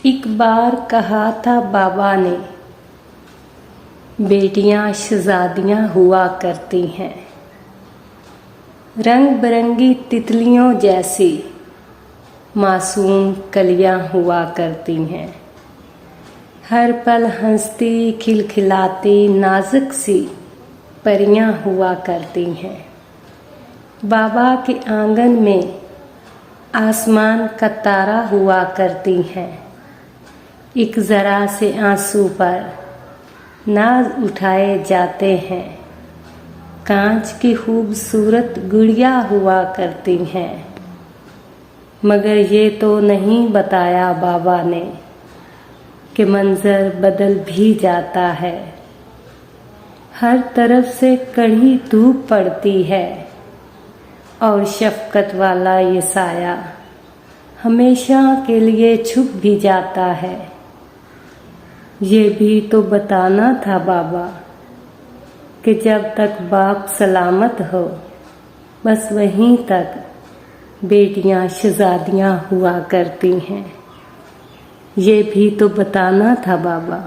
एक बार कहा था बाबा ने, बेटियां शहजादियां हुआ करती हैं, रंग बिरंगी तितलियों जैसी मासूम कलियां हुआ करती हैं, हर पल हंसती खिलखिलाती नाजुक सी परियां हुआ करती हैं। बाबा के आंगन में आसमान का तारा हुआ करती हैं, एक ज़रा से आंसू पर नाज उठाए जाते हैं, कांच की खूबसूरत गुड़िया हुआ करती हैं। मगर ये तो नहीं बताया बाबा ने कि मंजर बदल भी जाता है, हर तरफ से कड़ी धूप पड़ती है और शफकत वाला ये साया हमेशा के लिए छुप भी जाता है। ये भी तो बताना था बाबा कि जब तक बाप सलामत हो बस वहीं तक बेटियां शहजादियां हुआ करती हैं। ये भी तो बताना था बाबा।